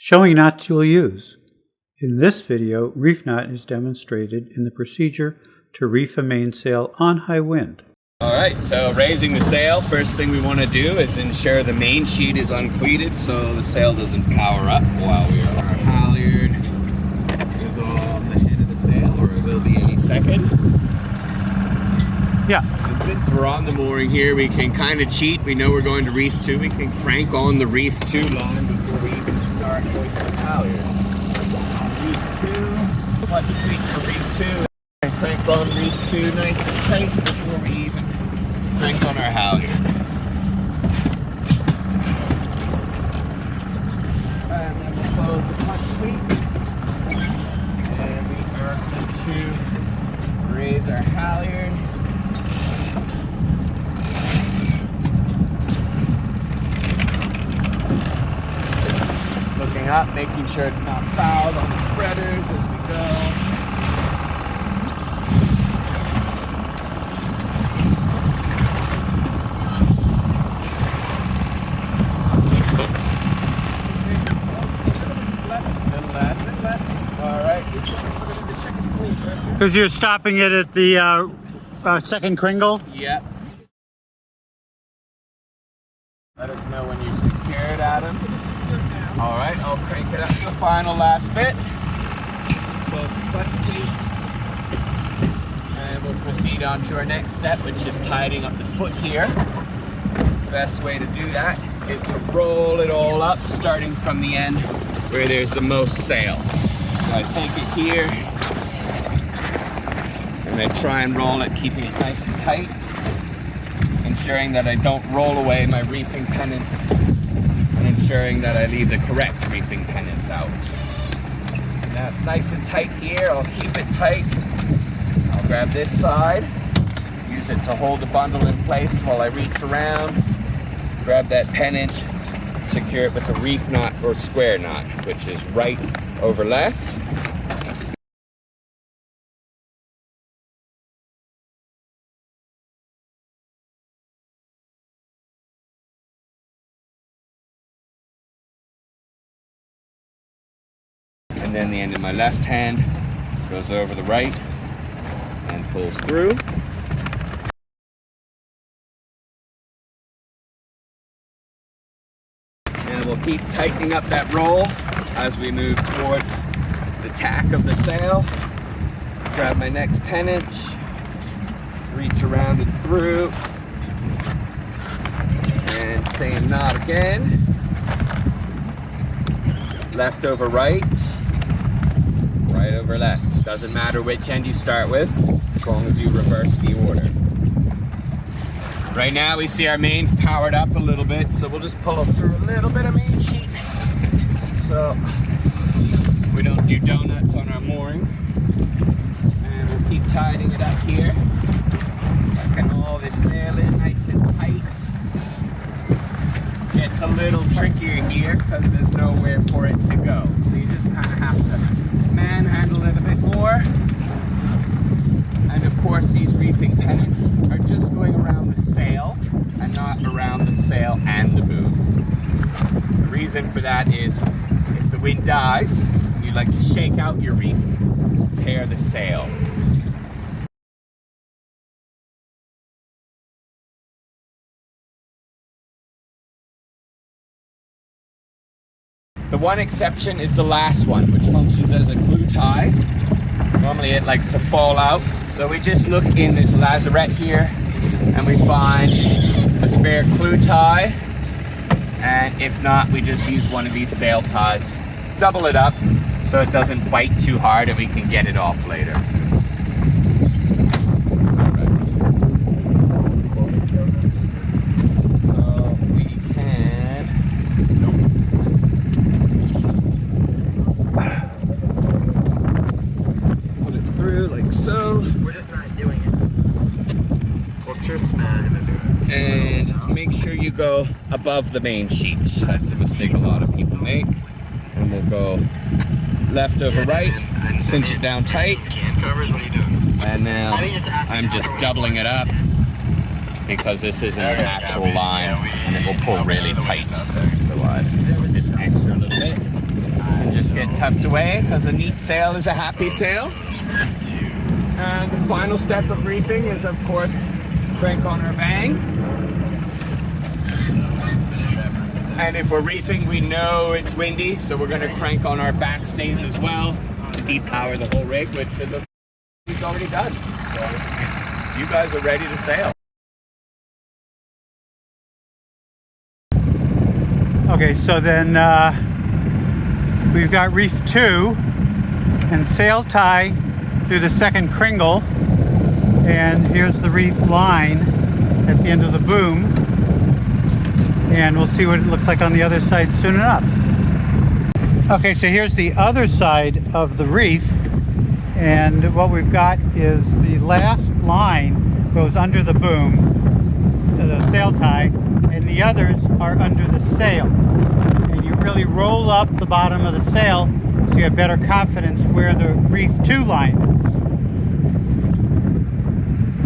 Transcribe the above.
Showing knots you'll use. In this video, reef knot is demonstrated in the procedure to reef a mainsail on high wind. Alright, so raising the sail, first thing we want to do is ensure the main sheet is uncleated so the sail doesn't power up while we are. Our halyard is on the head of the sail, or it will be any second. Yeah. And since we're on the mooring here, we can kind of cheat. We know we're going to reef 2. We can crank on the reef 2 line before we even start hoisting the halyard. Reef 2, clutch tweak for reef 2, and crank on reef 2 nice and tight before we even crank on our halyard. And then we'll close the clutch tweak. And we are going to raise our halyard. Looking up, making sure it's not fouled on the spreaders as we go. Because you're stopping it at the second cringle? Yep. Let us know when you're secured, Adam. Alright, I'll crank it up to the final last bit. Close the clutch tweak. And we'll proceed on to our next step, which is tidying up the foot here. The best way to do that is to roll it all up, starting from the end where there's the most sail. So I take it here, and I try and roll it, keeping it nice and tight, ensuring that I don't roll away my reefing pennants, and ensuring that I leave the correct reefing pennants out. Now it's nice and tight here. I'll keep it tight. I'll grab this side, use it to hold the bundle in place while I reach around, grab that pennant, secure it with a reef knot or square knot, which is right over left. And then the end of my left hand goes over the right and pulls through. And we'll keep tightening up that roll as we move towards the tack of the sail. Grab my next pennant, reach around and through, and same knot again. Left over right. Right over left. Doesn't matter which end you start with, as long as you reverse the order. Right now we see our mains powered up a little bit, so we'll just pull through a little bit of main sheet so we don't do donuts on our mooring. And we'll keep tidying it up here. Tucking all this sail in nice and tight. It's a little trickier here because there's nowhere for it to go. So you just kind of have to manhandle it a bit more. And of course these reefing pennants are just going around the sail and not around the sail and the boom. The reason for that is if the wind dies and you like to shake out your reef, tear the sail. The one exception is the last one, which functions as a glue tie. Normally it likes to fall out. So we just look in this lazarette here and we find a spare glue tie. And if not, we just use one of these sail ties. Double it up so it doesn't bite too hard and we can get it off later. And make sure you go above the main sheet. That's a mistake a lot of people make. And we'll go left over right, cinch it down tight. And now I'm just doubling it up because this isn't an actual line and it will pull really tight. Otherwise, just extra a little bit. get tucked away, because a neat sail is a happy sail. And the final step of reefing is, of course, crank on our bang. And if we're reefing, we know it's windy, so we're going to crank on our backstays as well to depower the whole rig, which is already done. So you guys are ready to sail. Okay, so then we've got reef 2 and sail tie through the second kringle, and here's the reef line at the end of the boom, and we'll see what it looks like on the other side soon enough. Okay, so here's the other side of the reef, and what we've got is the last line goes under the boom to the sail tie, and the others are under the sail. And you really roll up the bottom of the sail so you have better confidence where the reef 2 line is.